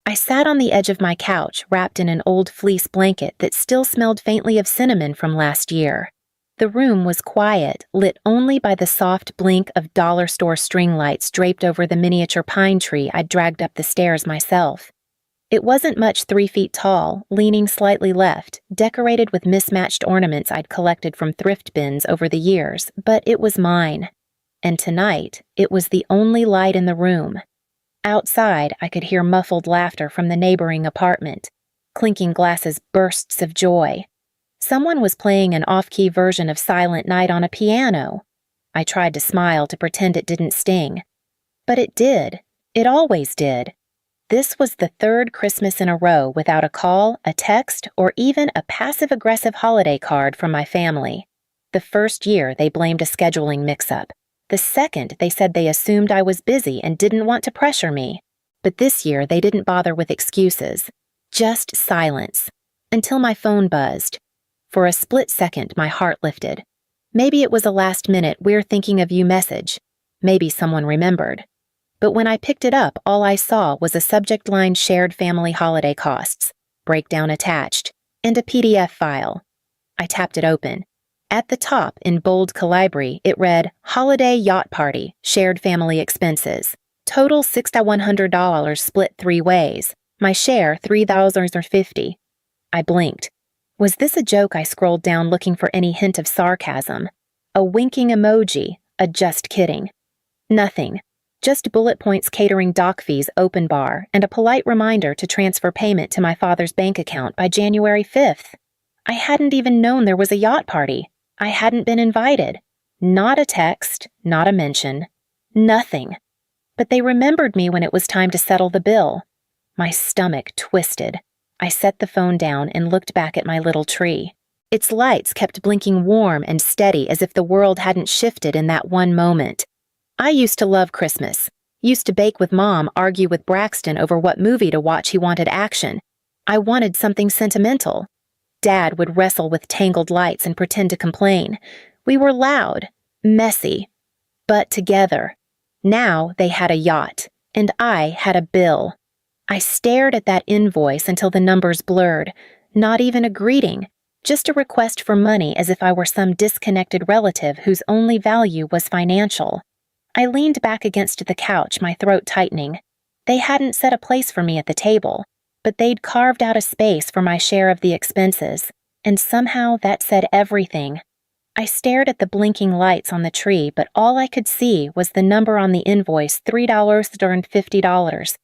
I sat on the edge of my couch, wrapped in an old fleece blanket that still smelled faintly of cinnamon from last year. The room was quiet, lit only by the soft blink of dollar store string lights draped over the miniature pine tree I'd dragged up the stairs myself. It wasn't much 3 feet tall, leaning slightly left, decorated with mismatched ornaments I'd collected from thrift bins over the years, but it was mine. And tonight, it was the only light in the room. Outside, I could hear muffled laughter from the neighboring apartment, clinking glasses, bursts of joy. Someone was playing an off-key version of Silent Night on a piano. I tried to smile to pretend it didn't sting. But it did. It always did. This was the 3rd Christmas in a row without a call, a text, or even a passive-aggressive holiday card from my family. The first year, they blamed a scheduling mix-up. The second, they said they assumed I was busy and didn't want to pressure me. But this year, they didn't bother with excuses. Just silence. Until my phone buzzed. For a split second, my heart lifted. Maybe it was a last-minute "we're thinking of you" message. Maybe someone remembered. But when I picked it up, all I saw was a subject line "Shared Family Holiday Costs," breakdown attached, and a PDF file. I tapped it open. At the top, in bold calibri, it read, "Holiday Yacht Party, Shared Family Expenses. Total $6,100 split 3 ways. My share $3,050. I blinked. Was this a joke? I scrolled down looking for any hint of sarcasm. A winking emoji, a "just kidding." Nothing. Just bullet points catering dock fees open bar and a polite reminder to transfer payment to my father's bank account by January 5th. I hadn't even known there was a yacht party. I hadn't been invited. Not a text, not a mention. Nothing. But they remembered me when it was time to settle the bill. My stomach twisted. I set the phone down and looked back at my little tree. Its lights kept blinking warm and steady as if the world hadn't shifted in that one moment. I used to love Christmas. Used to bake with Mom, argue with Braxton over what movie to watch. He wanted action. I wanted something sentimental. Dad would wrestle with tangled lights and pretend to complain. We were loud, messy, but together. Now they had a yacht, and I had a bill. I stared at that invoice until the numbers blurred. Not even a greeting, just a request for money as if I were some disconnected relative whose only value was financial. I leaned back against the couch, my throat tightening. They hadn't set a place for me at the table, but they'd carved out a space for my share of the expenses, and somehow that said everything. I stared at the blinking lights on the tree, but all I could see was the number on the invoice, $350.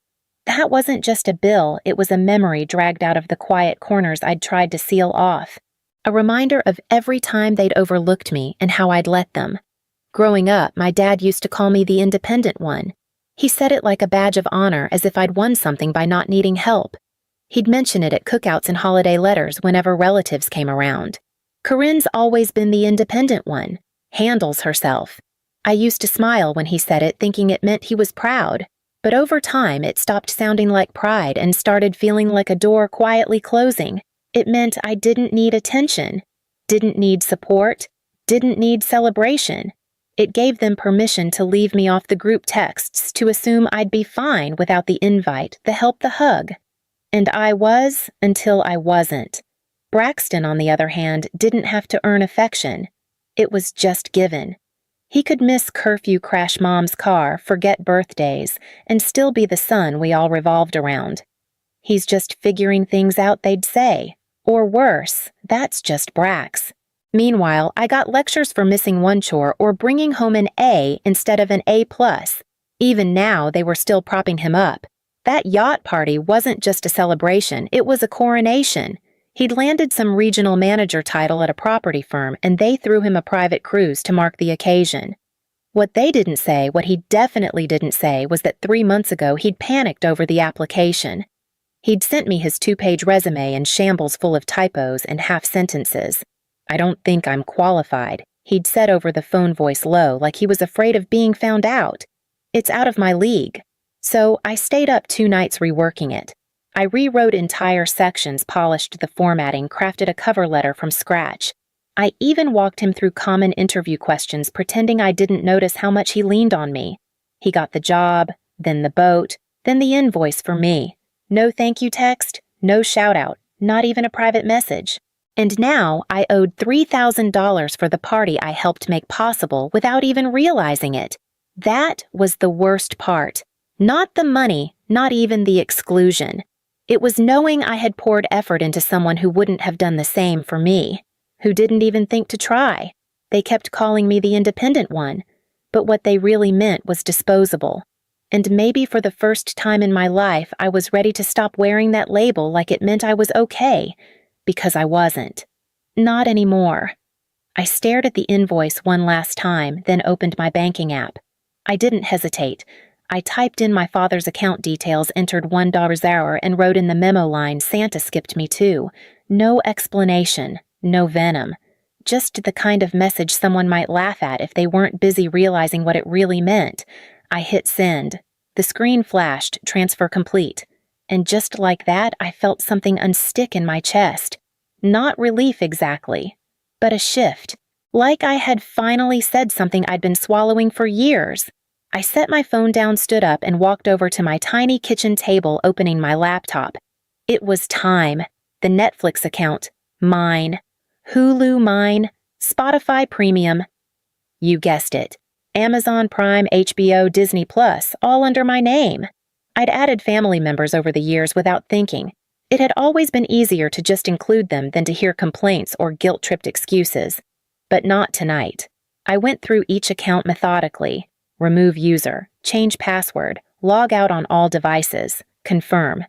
That wasn't just a bill, it was a memory dragged out of the quiet corners I'd tried to seal off. A reminder of every time they'd overlooked me and how I'd let them. Growing up, my dad used to call me the independent one. He said it like a badge of honor, as if I'd won something by not needing help. He'd mention it at cookouts and holiday letters whenever relatives came around. Corinne's always been the independent one, handles herself. I used to smile when he said it, thinking it meant he was proud. But over time, it stopped sounding like pride and started feeling like a door quietly closing. It meant I didn't need attention, didn't need support, didn't need celebration. It gave them permission to leave me off the group texts, to assume I'd be fine without the invite, the help, the hug. And I was until I wasn't. Braxton, on the other hand, didn't have to earn affection. It was just given. He could miss curfew crash Mom's car, forget birthdays, and still be the son we all revolved around. He's just figuring things out, they'd say. Or worse, that's just Brax. Meanwhile, I got lectures for missing one chore or bringing home an A instead of an A+. Even now, they were still propping him up. That yacht party wasn't just a celebration, it was a coronation. He'd landed some regional manager title at a property firm, and they threw him a private cruise to mark the occasion. What they didn't say, what he definitely didn't say, was that 3 months ago he'd panicked over the application. He'd sent me his 2-page resume in shambles full of typos and half-sentences. "I don't think I'm qualified," he'd said over the phone, voice low, like he was afraid of being found out. "It's out of my league." So I stayed up 2 nights reworking it. I rewrote entire sections, polished the formatting, crafted a cover letter from scratch. I even walked him through common interview questions, pretending I didn't notice how much he leaned on me. He got the job, then the boat, then the invoice for me. No thank you text, no shout out, not even a private message. And now I owed $3,000 for the party I helped make possible without even realizing it. That was the worst part. Not the money, not even the exclusion. It was knowing I had poured effort into someone who wouldn't have done the same for me, who didn't even think to try. They kept calling me the independent one, but what they really meant was disposable. And maybe for the first time in my life, I was ready to stop wearing that label like it meant I was okay, because I wasn't. Not anymore. I stared at the invoice one last time, then opened my banking app. I didn't hesitate. I typed in my father's account details, entered $1 an hour, and wrote in the memo line, Santa skipped me too. No explanation, no venom. Just the kind of message someone might laugh at if they weren't busy realizing what it really meant. I hit send. The screen flashed, transfer complete. And just like that, I felt something unstick in my chest. Not relief exactly, but a shift. Like I had finally said something I'd been swallowing for years. I set my phone down, stood up, and walked over to my tiny kitchen table, opening my laptop. It was time. The Netflix account, mine. Hulu, mine. Spotify Premium. You guessed it. Amazon Prime, HBO, Disney Plus, all under my name. I'd added family members over the years without thinking. It had always been easier to just include them than to hear complaints or guilt-tripped excuses. But not tonight. I went through each account methodically. Remove user, change password, log out on all devices, confirm.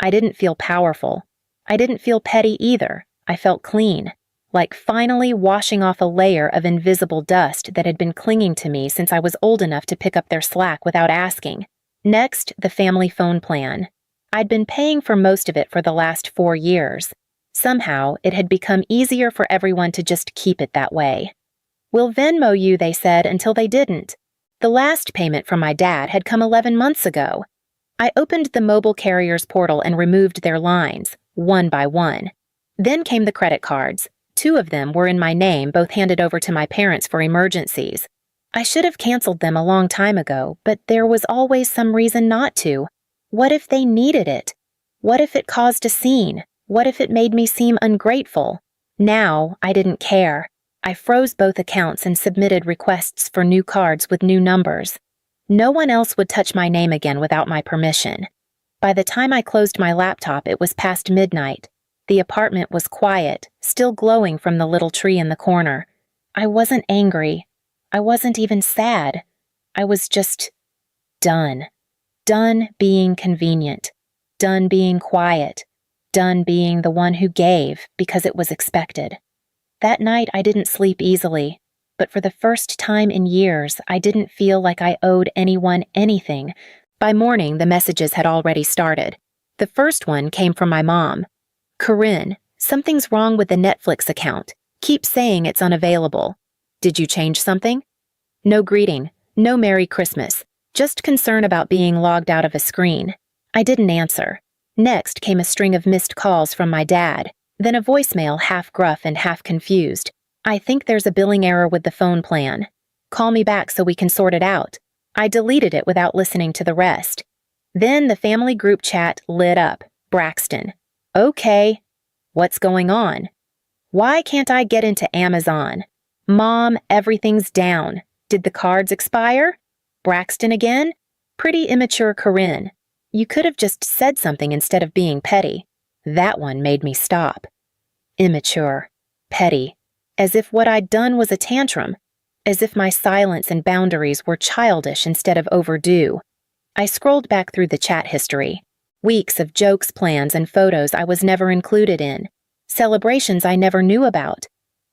I didn't feel powerful. I didn't feel petty either. I felt clean, like finally washing off a layer of invisible dust that had been clinging to me since I was old enough to pick up their slack without asking. Next, the family phone plan. I'd been paying for most of it for the last 4 years. Somehow, it had become easier for everyone to just keep it that way. We'll Venmo you, they said, until they didn't. The last payment from my dad had come 11 months ago. I opened the mobile carrier's portal and removed their lines, one by one. Then came the credit cards. 2 of them were in my name, both handed over to my parents for emergencies. I should have canceled them a long time ago, but there was always some reason not to. What if they needed it? What if it caused a scene? What if it made me seem ungrateful? Now, I didn't care. I froze both accounts and submitted requests for new cards with new numbers. No one else would touch my name again without my permission. By the time I closed my laptop, it was past midnight. The apartment was quiet, still glowing from the little tree in the corner. I wasn't angry. I wasn't even sad. I was just done. Done being convenient. Done being quiet. Done being the one who gave because it was expected. That night I didn't sleep easily, but for the first time in years, I didn't feel like I owed anyone anything. By morning, the messages had already started. The first one came from my mom. Corinne, something's wrong with the Netflix account. Keep saying it's unavailable. Did you change something? No greeting, no Merry Christmas, just concern about being logged out of a screen. I didn't answer. Next came a string of missed calls from my dad, then a voicemail half gruff and half confused. I think there's a billing error with the phone plan. Call me back so we can sort it out. I deleted it without listening to the rest. Then the family group chat lit up. Braxton. Okay. What's going on? Why can't I get into Amazon? Mom, everything's down. Did the cards expire? Braxton again? Pretty immature Corinne. You could have just said something instead of being petty. That one made me stop. Immature. Petty. As if what I'd done was a tantrum. As if my silence and boundaries were childish instead of overdue. I scrolled back through the chat history. Weeks of jokes, plans, and photos I was never included in. Celebrations I never knew about.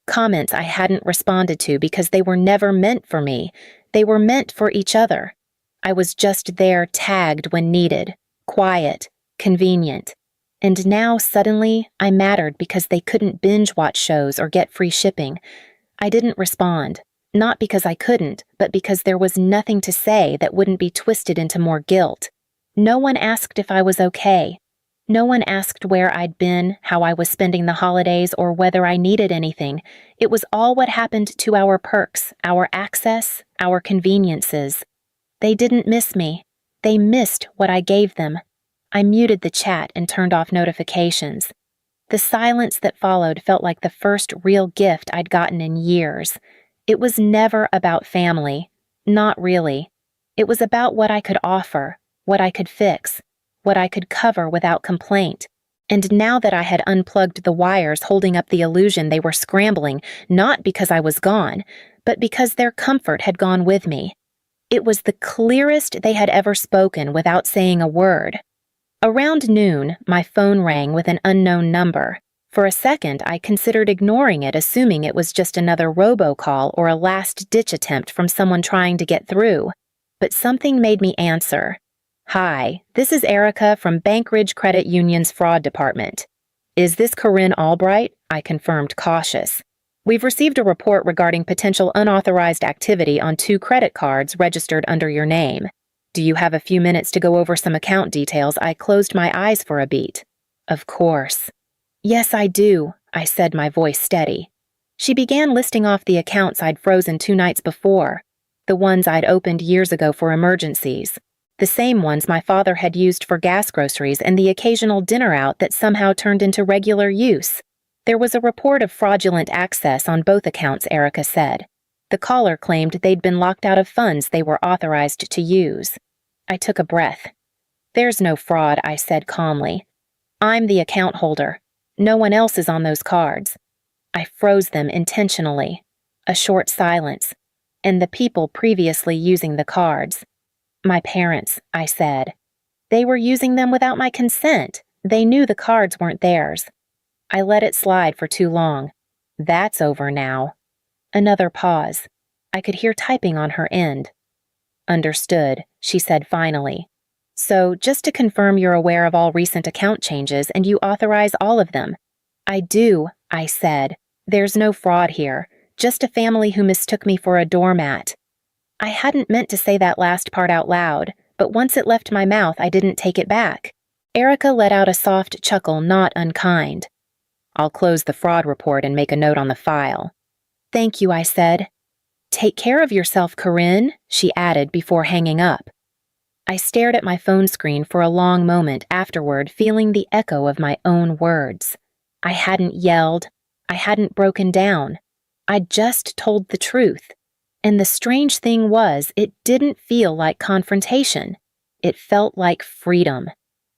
Comments I hadn't responded to because they were never meant for me. They were meant for each other. I was just there, tagged when needed. Quiet. Convenient. And now, suddenly, I mattered because they couldn't binge-watch shows or get free shipping. I didn't respond. Not because I couldn't, but because there was nothing to say that wouldn't be twisted into more guilt. No one asked if I was okay. No one asked where I'd been, how I was spending the holidays, or whether I needed anything. It was all what happened to our perks, our access, our conveniences. They didn't miss me. They missed what I gave them. I muted the chat and turned off notifications. The silence that followed felt like the first real gift I'd gotten in years. It was never about family. Not really. It was about what I could offer, what I could fix, what I could cover without complaint. And now that I had unplugged the wires holding up the illusion they were scrambling, not because I was gone, but because their comfort had gone with me. It was the clearest they had ever spoken without saying a word. Around noon, my phone rang with an unknown number. For a second, I considered ignoring it, assuming it was just another robocall or a last-ditch attempt from someone trying to get through. But something made me answer. "Hi, this is Erica from Bank Ridge Credit Union's fraud department." "Is this Corinne Albright?" I confirmed, cautious. "We've received a report regarding potential unauthorized activity on 2 credit cards registered under your name. Do you have a few minutes to go over some account details?" I closed my eyes for a beat. "Of course." "Yes, I do," I said, my voice steady. She began listing off the accounts I'd frozen 2 nights before, the ones I'd opened years ago for emergencies, the same ones my father had used for gas groceries and the occasional dinner out that somehow turned into regular use. There was a report of fraudulent access on both accounts, Erica said. The caller claimed they'd been locked out of funds they were authorized to use. I took a breath. "There's no fraud," I said calmly. "I'm the account holder. No one else is on those cards." I froze them intentionally. A short silence. "And the people previously using the cards?" "My parents," I said. "They were using them without my consent. They knew the cards weren't theirs." I let it slide for too long. "That's over now." Another pause. I could hear typing on her end. "Understood," she said finally. "So, just to confirm, you're aware of all recent account changes and you authorize all of them." "I do," I said. "There's no fraud here, just a family who mistook me for a doormat." I hadn't meant to say that last part out loud, but once it left my mouth, I didn't take it back. Erica let out a soft chuckle, not unkind. "I'll close the fraud report and make a note on the file." "Thank you," I said. "Take care of yourself, Corinne," she added before hanging up. I stared at my phone screen for a long moment afterward, feeling the echo of my own words. I hadn't yelled. I hadn't broken down. I'd just told the truth. And the strange thing was, it didn't feel like confrontation. It felt like freedom.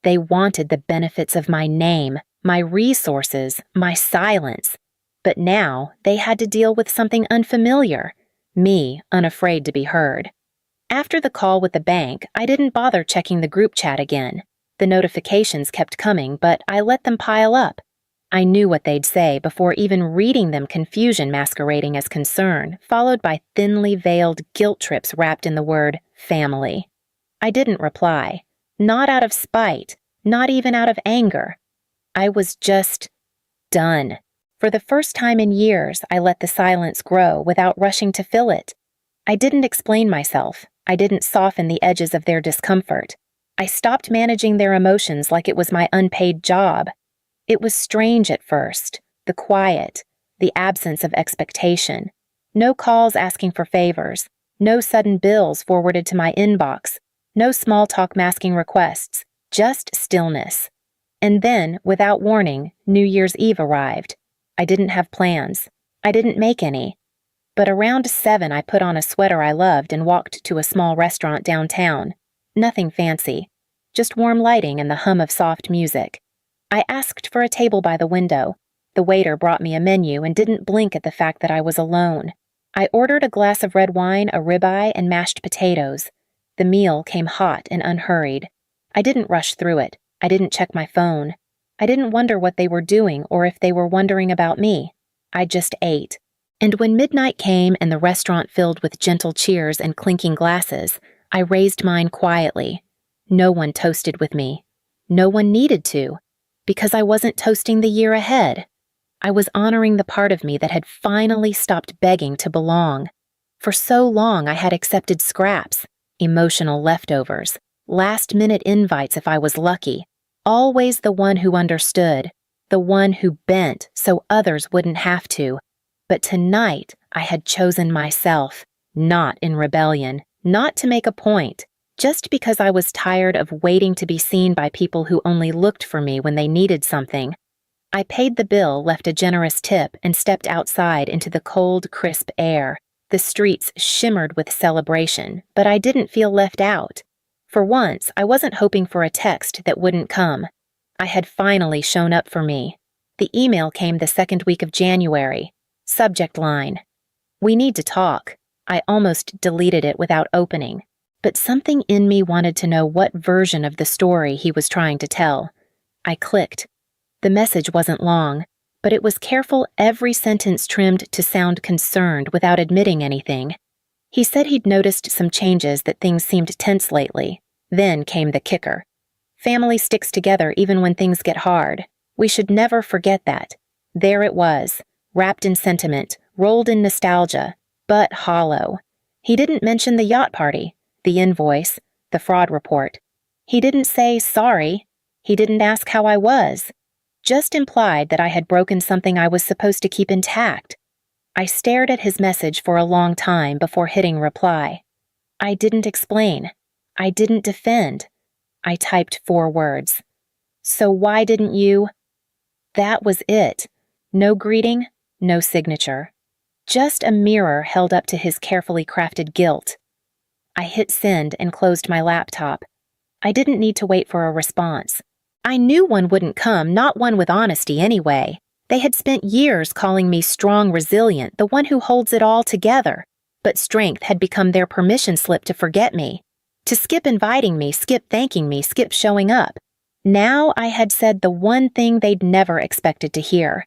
They wanted the benefits of my name, my resources, my silence. But now they had to deal with something unfamiliar. Me, unafraid to be heard. After the call with the bank, I didn't bother checking the group chat again. The notifications kept coming, but I let them pile up. I knew what they'd say before even reading them, confusion masquerading as concern, followed by thinly veiled guilt trips wrapped in the word family. I didn't reply. Not out of spite, not even out of anger. I was just done. For the first time in years, I let the silence grow without rushing to fill it. I didn't explain myself. I didn't soften the edges of their discomfort. I stopped managing their emotions like it was my unpaid job. It was strange at first, the quiet, the absence of expectation. No calls asking for favors, no sudden bills forwarded to my inbox, no small talk masking requests, just stillness. And then, without warning, New Year's Eve arrived. I didn't have plans. I didn't make any. But around 7, I put on a sweater I loved and walked to a small restaurant downtown. Nothing fancy, just warm lighting and the hum of soft music. I asked for a table by the window. The waiter brought me a menu and didn't blink at the fact that I was alone. I ordered a glass of red wine, a ribeye, and mashed potatoes. The meal came hot and unhurried. I didn't rush through it. I didn't check my phone. I didn't wonder what they were doing or if they were wondering about me. I just ate. And when midnight came and the restaurant filled with gentle cheers and clinking glasses, I raised mine quietly. No one toasted with me. No one needed to, because I wasn't toasting the year ahead. I was honoring the part of me that had finally stopped begging to belong. For so long I had accepted scraps, emotional leftovers, last-minute invites if I was lucky, always the one who understood, the one who bent so others wouldn't have to. But tonight I had chosen myself, not in rebellion, not to make a point, Just because I was tired of waiting to be seen by people who only looked for me when they needed something, I paid the bill, left a generous tip, and stepped outside into the cold, crisp air. The streets shimmered with celebration, but I didn't feel left out. For once, I wasn't hoping for a text that wouldn't come. I had finally shown up for me. The email came the second week of January. Subject line: "We need to talk." I almost deleted it without opening, but something in me wanted to know what version of the story he was trying to tell. I clicked. The message wasn't long, but it was careful, every sentence trimmed to sound concerned without admitting anything. He said he'd noticed some changes, that things seemed tense lately. Then came the kicker. Family sticks together even when things get hard. We should never forget that. There it was, wrapped in sentiment, rolled in nostalgia, but hollow. He didn't mention the yacht party, the invoice, the fraud report. He didn't say sorry. He didn't ask how I was. Just implied that I had broken something I was supposed to keep intact. I stared at his message for a long time before hitting reply. I didn't explain. I didn't defend. I typed 4 words. "So why didn't you?" That was it. No greeting, no signature. Just a mirror held up to his carefully crafted guilt. I hit send and closed my laptop. I didn't need to wait for a response. I knew one wouldn't come, not one with honesty anyway. They had spent years calling me strong, resilient, the one who holds it all together. But strength had become their permission slip to forget me, to skip inviting me, skip thanking me, skip showing up. Now I had said the one thing they'd never expected to hear.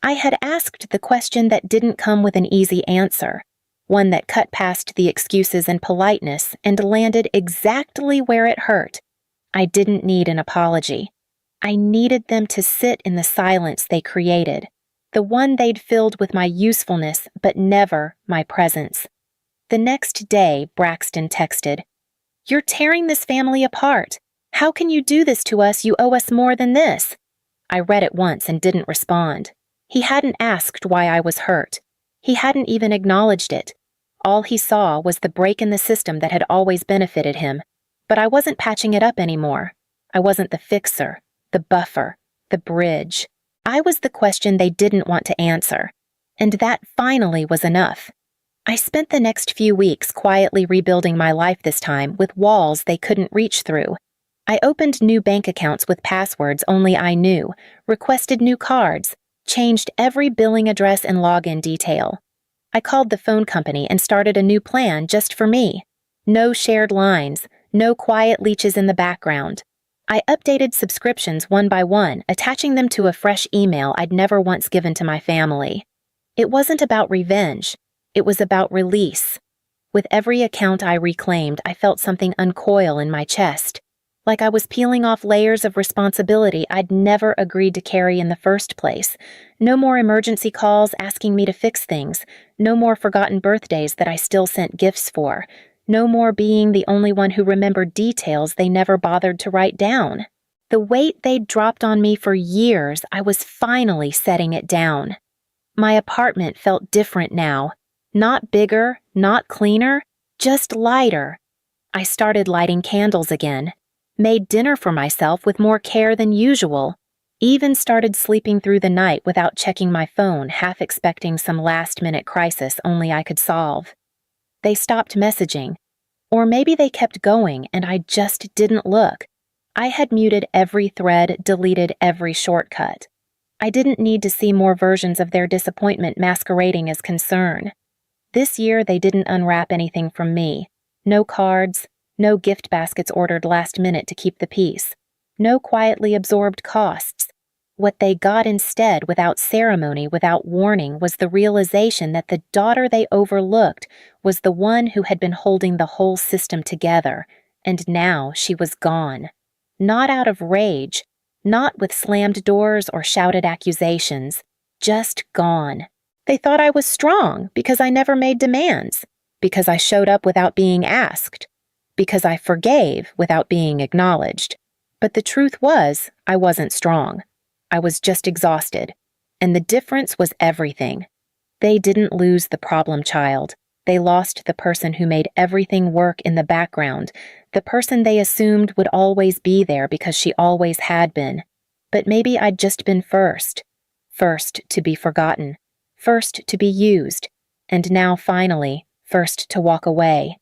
I had asked the question that didn't come with an easy answer, one that cut past the excuses and politeness and landed exactly where it hurt. I didn't need an apology. I needed them to sit in the silence they created, the one they'd filled with my usefulness but never my presence. The next day, Braxton texted, "You're tearing this family apart. How can you do this to us? You owe us more than this." I read it once and didn't respond. He hadn't asked why I was hurt. He hadn't even acknowledged it. All he saw was the break in the system that had always benefited him. But I wasn't patching it up anymore. I wasn't the fixer, the buffer, the bridge. I was the question they didn't want to answer. And that finally was enough. I spent the next few weeks quietly rebuilding my life, this time with walls they couldn't reach through. I opened new bank accounts with passwords only I knew, requested new cards, changed every billing address and login detail. I called the phone company and started a new plan just for me. No shared lines, no quiet leeches in the background. I updated subscriptions one by one, attaching them to a fresh email I'd never once given to my family. It wasn't about revenge. It was about release. With every account I reclaimed, I felt something uncoil in my chest, like I was peeling off layers of responsibility I'd never agreed to carry in the first place. No more emergency calls asking me to fix things. No more forgotten birthdays that I still sent gifts for. No more being the only one who remembered details they never bothered to write down. The weight they'd dropped on me for years, I was finally setting it down. My apartment felt different now. Not bigger, not cleaner, just lighter. I started lighting candles again, made dinner for myself with more care than usual, even started sleeping through the night without checking my phone, half expecting some last-minute crisis only I could solve. They stopped messaging. Or maybe they kept going and I just didn't look. I had muted every thread, deleted every shortcut. I didn't need to see more versions of their disappointment masquerading as concern. This year they didn't unwrap anything from me. No cards, no gift baskets ordered last minute to keep the peace. No quietly absorbed costs. What they got instead, without ceremony, without warning, was the realization that the daughter they overlooked was the one who had been holding the whole system together, and now she was gone. Not out of rage, not with slammed doors or shouted accusations, just gone. They thought I was strong because I never made demands, because I showed up without being asked, because I forgave without being acknowledged. But the truth was, I wasn't strong. I was just exhausted, and the difference was everything. They didn't lose the problem child. They lost the person who made everything work in the background, the person they assumed would always be there because she always had been. But maybe I'd just been first. First to be forgotten. First to be used. And now, finally, first to walk away.